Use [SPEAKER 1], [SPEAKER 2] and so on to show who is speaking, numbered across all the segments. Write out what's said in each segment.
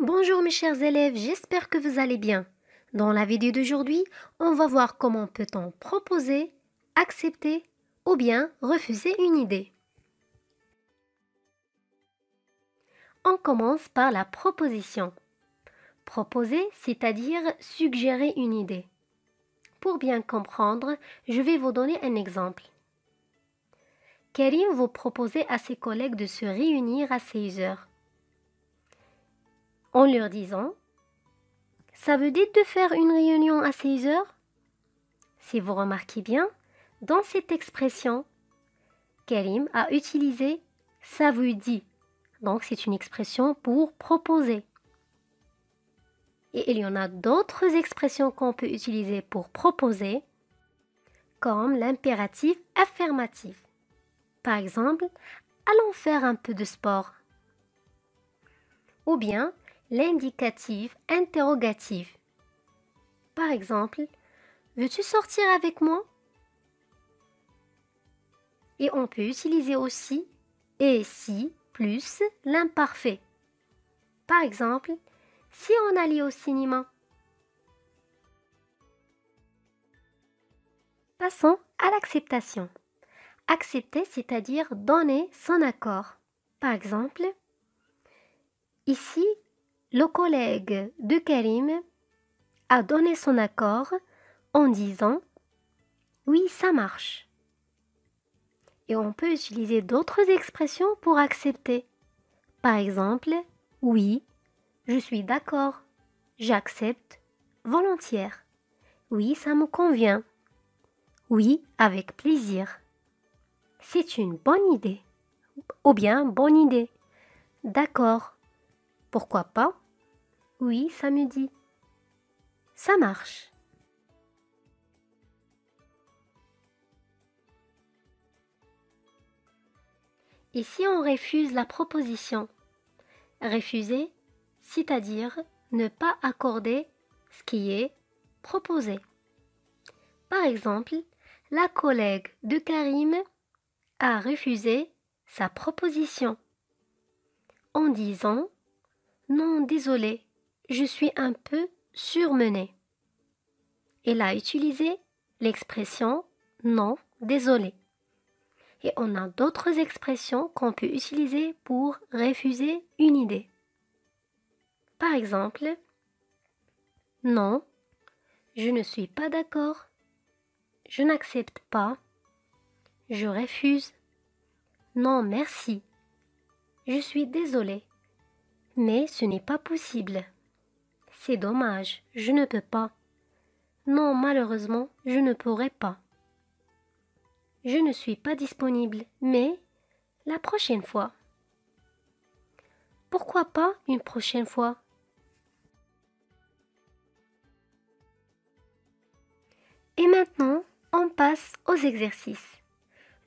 [SPEAKER 1] Bonjour mes chers élèves, j'espère que vous allez bien. Dans la vidéo d'aujourd'hui, on va voir comment peut-on proposer, accepter ou bien refuser une idée. On commence par la proposition. Proposer, c'est-à-dire suggérer une idée. Pour bien comprendre, je vais vous donner un exemple. Karim vous proposait à ses collègues de se réunir à 16 heures. En leur disant « Ça veut dire de faire une réunion à 16 heures ?» Si vous remarquez bien, dans cette expression, Karim a utilisé « ça vous dit ». Donc c'est une expression pour proposer. Et il y en a d'autres expressions qu'on peut utiliser pour proposer, comme l'impératif affirmatif. Par exemple, allons faire un peu de sport. Ou bien l'indicatif interrogatif. Par exemple, veux-tu sortir avec moi? Et on peut utiliser aussi et si plus l'imparfait. Par exemple, si on allait au cinéma. Passons à l'acceptation. Accepter, c'est-à-dire donner son accord. Par exemple, ici, le collègue de Karim a donné son accord en disant « Oui, ça marche ». Et on peut utiliser d'autres expressions pour accepter. Par exemple, « Oui, je suis d'accord, j'accepte, volontiers. Oui, ça me convient. Oui, avec plaisir. C'est une bonne idée. Ou bien, bonne idée. D'accord. Pourquoi pas? Oui, ça me dit. Ça marche. Et si on refuse la proposition? Refuser, c'est-à-dire ne pas accorder ce qui est proposé. Par exemple, la collègue de Karim a refusé sa proposition en disant « Non, désolé, je suis un peu surmenée ». Elle a utilisé l'expression « Non, désolé ». Et on a d'autres expressions qu'on peut utiliser pour refuser une idée. Par exemple, « Non, je ne suis pas d'accord. Je n'accepte pas. Je refuse. Non, merci. Je suis désolée. Mais ce n'est pas possible. C'est dommage, je ne peux pas. Non, malheureusement, je ne pourrai pas. Je ne suis pas disponible, mais la prochaine fois. Pourquoi pas une prochaine fois? Et maintenant, on passe aux exercices.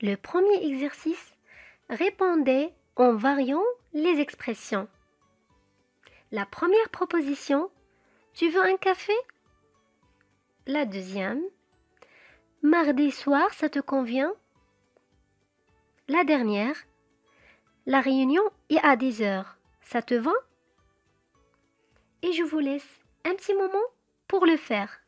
[SPEAKER 1] Le premier exercice, répondez en variant les expressions. La première proposition, tu veux un café? La deuxième, mardi soir, ça te convient? La dernière, la réunion est à 10 heures, ça te va? Et je vous laisse un petit moment pour le faire.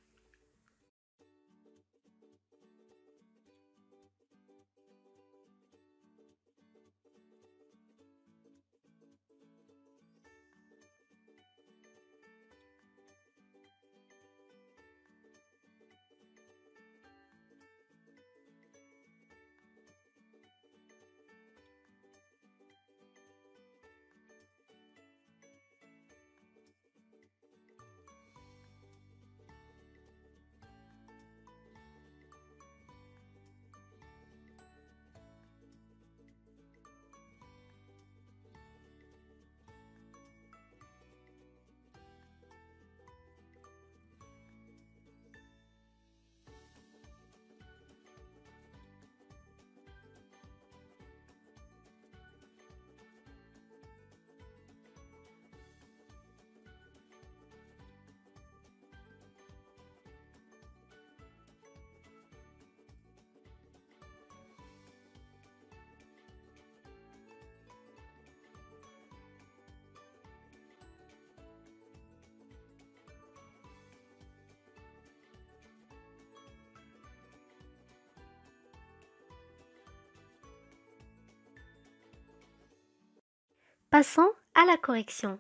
[SPEAKER 1] Passons à la correction.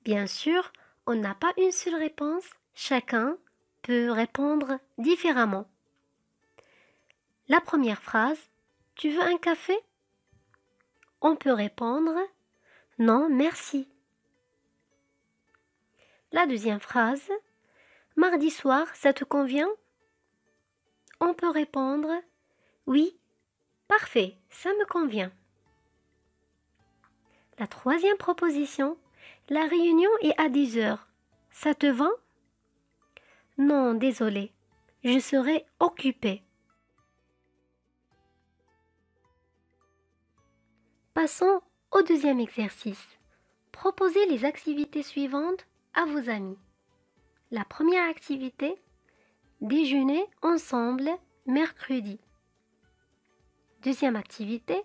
[SPEAKER 1] Bien sûr, on n'a pas une seule réponse, chacun peut répondre différemment. La première phrase, tu veux un café? On peut répondre non, merci. La deuxième phrase, mardi soir, ça te convient? On peut répondre oui, parfait, ça me convient. La troisième proposition, la réunion est à 10 heures. Ça te va? Non, désolé, je serai occupée. Passons au deuxième exercice. Proposez les activités suivantes à vos amis. La première activité, déjeuner ensemble mercredi. Deuxième activité,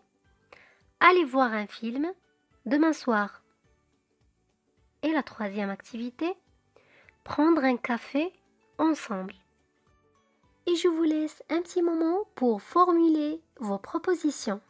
[SPEAKER 1] allez voir un film demain soir. Et la troisième activité, prendre un café ensemble. Et je vous laisse un petit moment pour formuler vos propositions.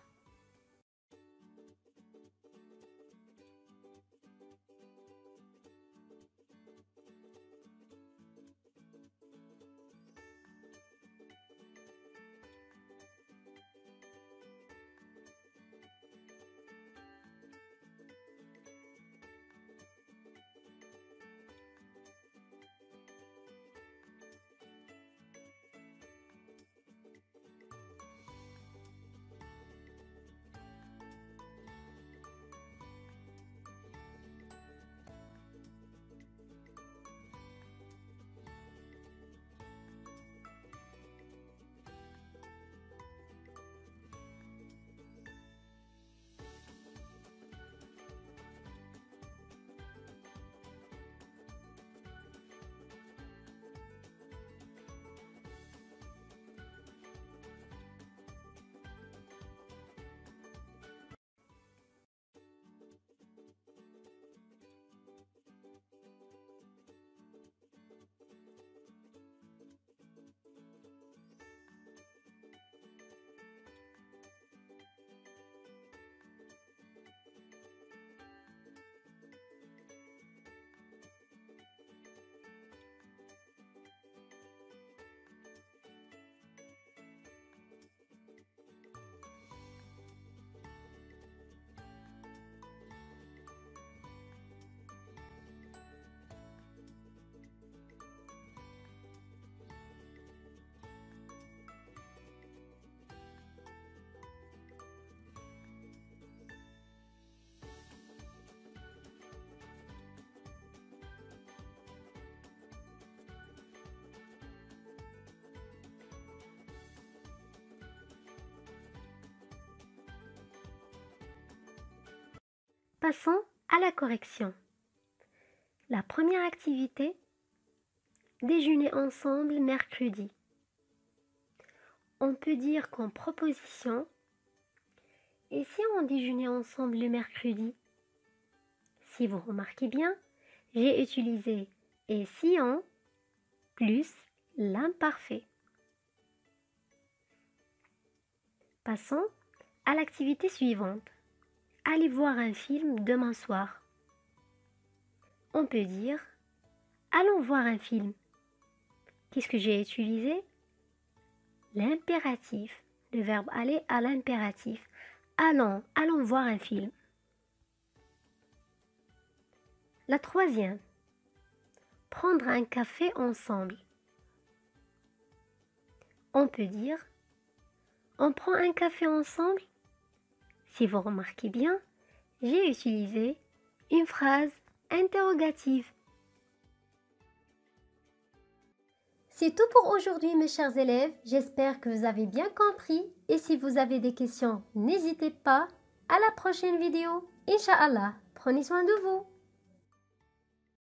[SPEAKER 1] Passons à la correction. La première activité, déjeuner ensemble mercredi. On peut dire qu'en proposition, et si on déjeunait ensemble le mercredi? Si vous remarquez bien, j'ai utilisé et si on plus l'imparfait. Passons à l'activité suivante. Allez voir un film demain soir. On peut dire allons voir un film. Qu'est-ce que j'ai utilisé? L'impératif. Le verbe aller à l'impératif. Allons voir un film. La troisième. Prendre un café ensemble. On peut dire on prend un café ensemble? Si vous remarquez bien, j'ai utilisé une phrase interrogative. C'est tout pour aujourd'hui mes chers élèves, j'espère que vous avez bien compris et si vous avez des questions, n'hésitez pas. À la prochaine vidéo, Inch'Allah, prenez soin de vous.